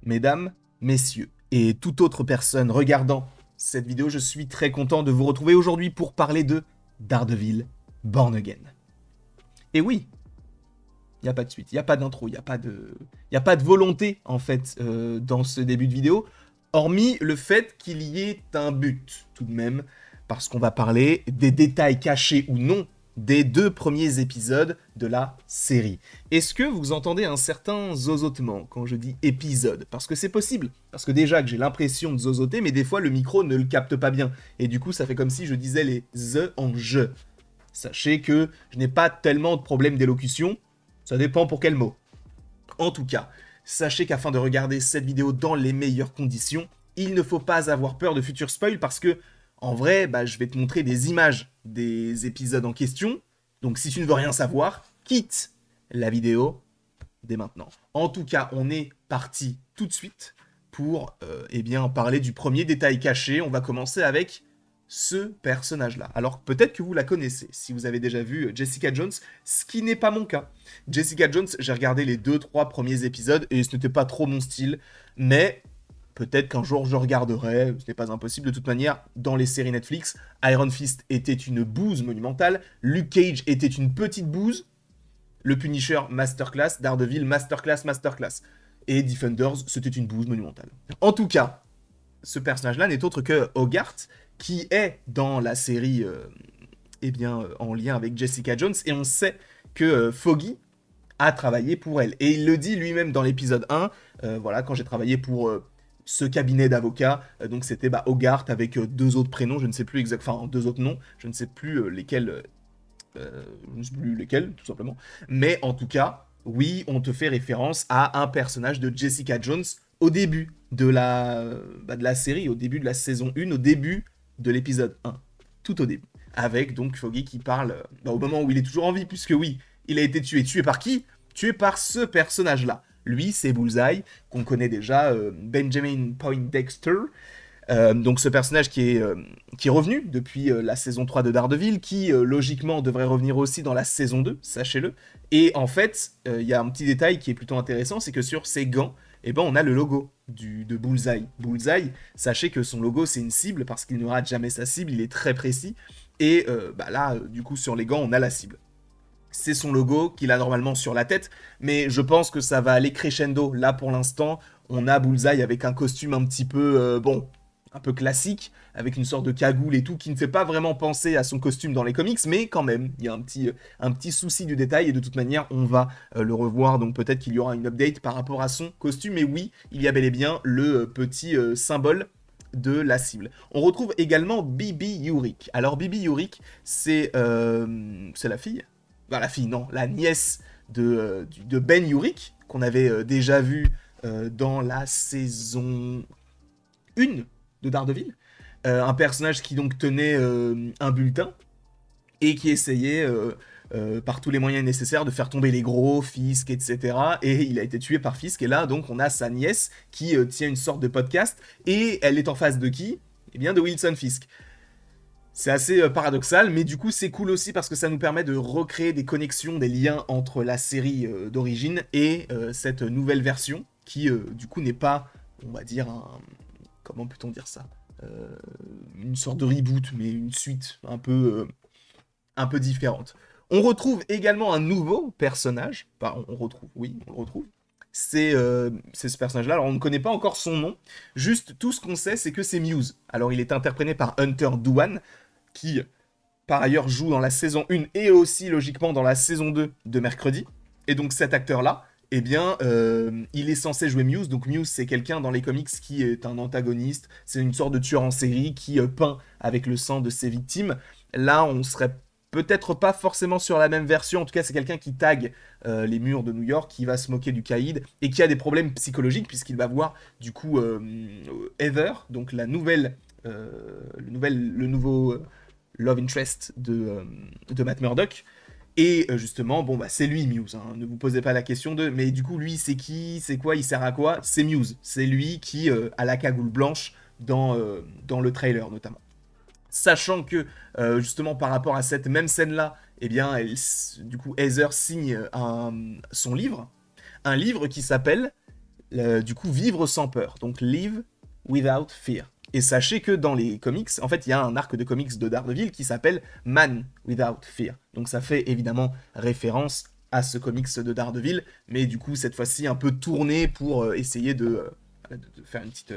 Mesdames, messieurs, et toute autre personne regardant cette vidéo, je suis très content de vous retrouver aujourd'hui pour parler de Daredevil Born Again. Et oui, il n'y a pas de suite, il n'y a pas d'intro, il n'y a pas de volonté en fait dans ce début de vidéo, hormis le fait qu'il y ait un but tout de même, parce qu'on va parler des détails cachés ou non des 2 premiers épisodes de la série. Est-ce que vous entendez un certain zozotement quand je dis épisode? Parce que c'est possible, parce que déjà que j'ai l'impression de zozoter, mais des fois le micro ne le capte pas bien, et du coup ça fait comme si je disais les the en je. Sachez que je n'ai pas tellement de problèmes d'élocution, ça dépend pour quel mot. En tout cas, sachez qu'afin de regarder cette vidéo dans les meilleures conditions, il ne faut pas avoir peur de futurs spoils parce que, en vrai, je vais te montrer des images des épisodes en question. Donc si tu ne veux rien savoir, quitte la vidéo dès maintenant. En tout cas, on est parti tout de suite pour parler du premier détail caché. On va commencer avec ce personnage-là. Alors peut-être que vous la connaissez, si vous avez déjà vu Jessica Jones, ce qui n'est pas mon cas. Jessica Jones, j'ai regardé les 2-3 premiers épisodes et ce n'était pas trop mon style, mais peut-être qu'un jour je regarderai, ce n'est pas impossible de toute manière, dans les séries Netflix, Iron Fist était une bouse monumentale, Luke Cage était une petite bouse, le Punisher Masterclass, Daredevil Masterclass, et Defenders c'était une bouse monumentale. En tout cas, ce personnage-là n'est autre que Hogarth, qui est dans la série en lien avec Jessica Jones, et on sait que Foggy a travaillé pour elle. Et il le dit lui-même dans l'épisode 1, quand j'ai travaillé pour ce cabinet d'avocats, donc c'était Hogarth avec 2 autres prénoms, je ne sais plus exactement, enfin 2 autres noms, je ne sais plus lesquels, tout simplement. Mais en tout cas, oui, on te fait référence à un personnage de Jessica Jones au début de la série, au début de la saison 1, au début de l'épisode 1, tout au début. Avec donc Foggy qui parle au moment où il est toujours en vie, puisque oui, il a été tué. Tué par qui? Tué par ce personnage-là. Lui, c'est Bullseye, qu'on connaît déjà, Benjamin Poindexter. Donc ce personnage qui est revenu depuis la saison 3 de Daredevil, qui logiquement devrait revenir aussi dans la saison 2, sachez-le. Et en fait, il y a un petit détail qui est plutôt intéressant, c'est que sur ses gants, on a le logo de Bullseye. Bullseye, sachez que son logo c'est une cible, parce qu'il ne rate jamais sa cible, il est très précis. Et du coup sur les gants on a la cible. C'est son logo qu'il a normalement sur la tête, mais je pense que ça va aller crescendo. Là pour l'instant, on a Bullseye avec un costume un petit peu, un peu classique, avec une sorte de cagoule et tout, qui ne fait pas vraiment penser à son costume dans les comics, mais quand même, il y a un petit souci du détail, et de toute manière, on va le revoir, donc peut-être qu'il y aura une update par rapport à son costume, mais oui, il y a bel et bien le petit symbole de la cible. On retrouve également Bibi Yurik. Alors Bibi Yurik, c'est la fille, la nièce de Ben Yurik, qu'on avait déjà vu dans la saison 1 de Daredevil. Un personnage qui donc tenait un bulletin et qui essayait par tous les moyens nécessaires de faire tomber les gros, Fisk, etc. Et il a été tué par Fisk. Et là, donc, on a sa nièce qui tient une sorte de podcast. Et elle est en face de qui? Eh bien, de Wilson Fisk. C'est assez paradoxal, mais du coup, c'est cool aussi parce que ça nous permet de recréer des connexions, des liens entre la série d'origine et cette nouvelle version qui, du coup, n'est pas, on va dire, comment peut-on dire ça, une sorte de reboot, mais une suite un peu différente. On retrouve également un nouveau personnage. Enfin, on le retrouve. C'est ce personnage-là. Alors, on ne connaît pas encore son nom. Juste, tout ce qu'on sait, c'est que c'est Muse. Alors, il est interprété par Hunter Douan, qui, par ailleurs, joue dans la saison 1 et aussi, logiquement, dans la saison 2 de Mercredi. Et donc, cet acteur-là, il est censé jouer Muse. Donc Muse, c'est quelqu'un dans les comics qui est un antagoniste. C'est une sorte de tueur en série qui peint avec le sang de ses victimes. Là, on serait peut-être pas forcément sur la même version. En tout cas, c'est quelqu'un qui tague les murs de New York, qui va se moquer du caïd et qui a des problèmes psychologiques puisqu'il va voir du coup Heather, donc le nouveau love interest de Matt Murdock. Et justement, c'est lui Muse, hein. Ne vous posez pas la question de... Mais du coup, lui, c'est qui? C'est quoi? Il sert à quoi? C'est Muse. C'est lui qui a la cagoule blanche dans le trailer, notamment. Sachant que, justement, par rapport à cette même scène-là, du coup, Heather signe son livre. Un livre qui s'appelle du coup vivre sans peur, donc live without fear. Et sachez que dans les comics, en fait, il y a un arc de comics de Daredevil qui s'appelle Man Without Fear. Donc ça fait évidemment référence à ce comics de Daredevil, mais du coup, cette fois-ci, un peu tourné pour essayer de faire une petite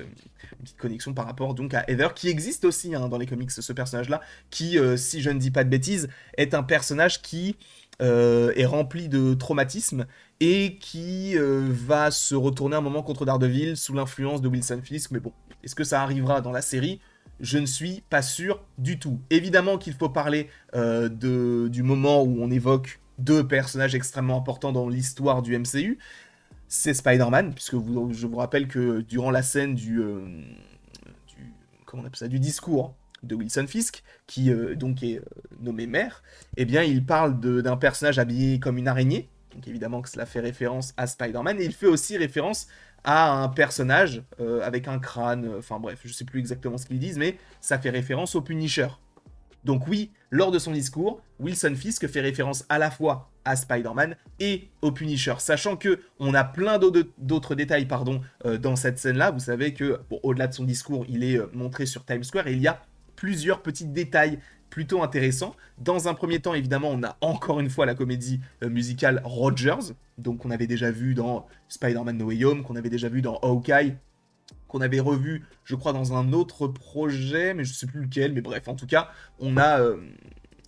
connexion par rapport donc à Heather, qui existe aussi dans les comics, ce personnage-là, qui, si je ne dis pas de bêtises, est un personnage qui est rempli de traumatisme et qui va se retourner un moment contre Daredevil sous l'influence de Wilson Fisk. Mais bon, est-ce que ça arrivera dans la série ? Je ne suis pas sûr du tout. Évidemment qu'il faut parler du moment où on évoque deux personnages extrêmement importants dans l'histoire du MCU. C'est Spider-Man, puisque je vous rappelle que durant la scène comment on appelle ça, du discours de Wilson Fisk, qui donc est nommé maire, eh bien il parle d'un personnage habillé comme une araignée, donc évidemment que cela fait référence à Spider-Man, et il fait aussi référence à un personnage avec un crâne, enfin bref, je sais plus exactement ce qu'ils disent, mais ça fait référence au Punisher. Donc oui, lors de son discours, Wilson Fisk fait référence à la fois à Spider-Man et au Punisher, sachant que on a plein d'autres détails dans cette scène-là. Vous savez que, bon, au-delà de son discours, il est montré sur Times Square et il y a plusieurs petits détails plutôt intéressants. Dans un premier temps, évidemment, on a encore une fois la comédie musicale Rogers, donc qu'on avait déjà vu dans Spider-Man No Way Home, qu'on avait déjà vu dans Hawkeye, qu'on avait revu, je crois, dans un autre projet, mais je sais plus lequel, mais bref, en tout cas, on a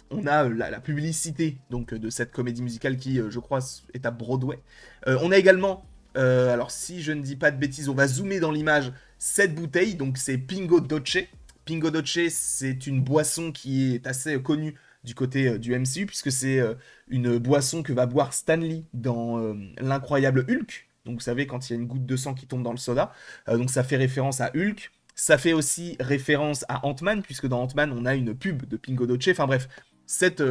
la publicité donc, de cette comédie musicale qui, je crois, est à Broadway. On a également, alors si je ne dis pas de bêtises, on va zoomer dans l'image, cette bouteille, donc c'est Pingo Doce. Pingo Doce, c'est une boisson qui est assez connue du côté du MCU, puisque c'est une boisson que va boire Stan Lee dans l'incroyable Hulk. Donc vous savez, quand il y a une goutte de sang qui tombe dans le soda. Donc ça fait référence à Hulk. Ça fait aussi référence à Ant-Man, puisque dans Ant-Man, on a une pub de Pingo Doce. Enfin bref, cette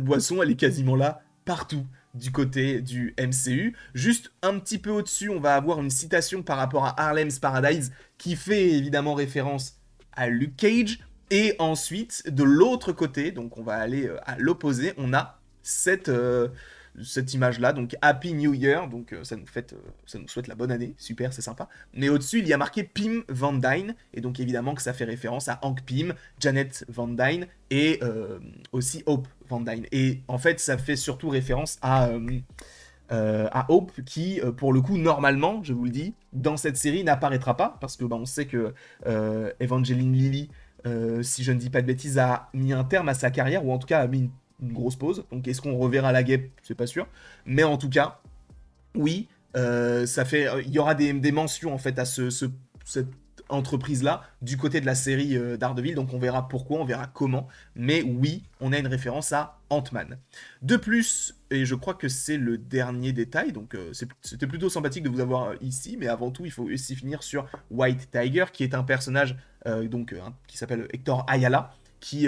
boisson, elle est quasiment là, partout, du côté du MCU. Juste un petit peu au-dessus, on va avoir une citation par rapport à Harlem's Paradise, qui fait évidemment référence à Luke Cage. Et ensuite, de l'autre côté, donc on va aller à l'opposé, on a cette image-là, donc Happy New Year, donc ça nous souhaite la bonne année, super, c'est sympa. Mais au-dessus, il y a marqué Pim Van Dyne, et donc évidemment que ça fait référence à Hank Pym, Janet Van Dyne, et aussi Hope Van Dyne. Et en fait, ça fait surtout référence à Hope, qui, pour le coup, normalement, je vous le dis, dans cette série, n'apparaîtra pas, parce que on sait que Evangeline Lilly, si je ne dis pas de bêtises, a mis un terme à sa carrière, ou en tout cas a mis une grosse pause. Donc est-ce qu'on reverra la guêpe? C'est pas sûr. Mais en tout cas, oui, il y aura des mentions en fait à cette entreprise-là du côté de la série Daredevil. Donc on verra pourquoi, on verra comment. Mais oui, on a une référence à Ant-Man. De plus, et je crois que c'est le dernier détail, donc c'était plutôt sympathique de vous avoir ici, mais avant tout, il faut aussi finir sur White Tiger, qui est un personnage qui s'appelle Hector Ayala, qui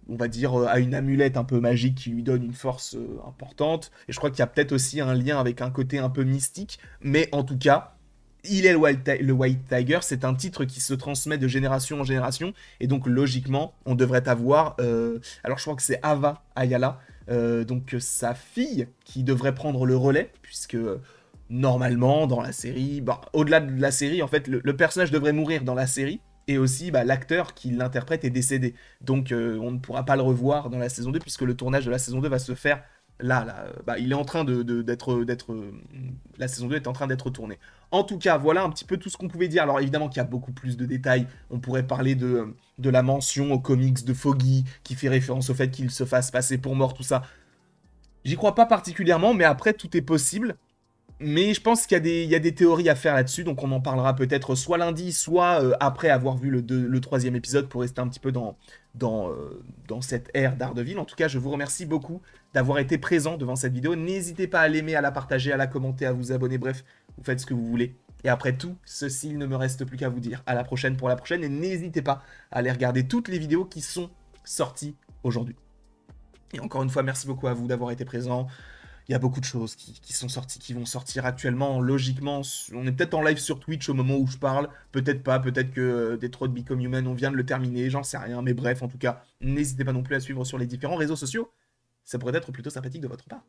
on va dire, a une amulette un peu magique qui lui donne une force importante. Et je crois qu'il y a peut-être aussi un lien avec un côté un peu mystique. Mais en tout cas, il est le White Tiger. C'est un titre qui se transmet de génération en génération. Et donc, logiquement, on devrait avoir... alors, je crois que c'est Ava Ayala, donc sa fille, qui devrait prendre le relais, puisque... normalement, dans la série, au-delà de la série, en fait, le personnage devrait mourir dans la série, et aussi l'acteur qui l'interprète est décédé. Donc on ne pourra pas le revoir dans la saison 2, puisque le tournage de la saison 2 va se faire là. Il est en train la saison 2 est en train d'être tournée. En tout cas, voilà un petit peu tout ce qu'on pouvait dire. Alors évidemment qu'il y a beaucoup plus de détails. On pourrait parler de la mention aux comics de Foggy, qui fait référence au fait qu'il se fasse passer pour mort, tout ça. J'y crois pas particulièrement, mais après, tout est possible. Mais je pense qu'il y a des théories à faire là-dessus, donc on en parlera peut-être soit lundi, soit après avoir vu le troisième épisode pour rester un petit peu dans cette ère Daredevil. En tout cas, je vous remercie beaucoup d'avoir été présent devant cette vidéo. N'hésitez pas à l'aimer, à la partager, à la commenter, à vous abonner, bref, vous faites ce que vous voulez. Et après tout ceci, il ne me reste plus qu'à vous dire à la prochaine pour la prochaine, et n'hésitez pas à aller regarder toutes les vidéos qui sont sorties aujourd'hui. Et encore une fois, merci beaucoup à vous d'avoir été présent. Il y a beaucoup de choses qui sont sorties, qui vont sortir actuellement. Logiquement, on est peut-être en live sur Twitch au moment où je parle. Peut-être pas, peut-être que Detroit Become Human, on vient de le terminer, j'en sais rien. Mais bref, en tout cas, n'hésitez pas non plus à suivre sur les différents réseaux sociaux. Ça pourrait être plutôt sympathique de votre part.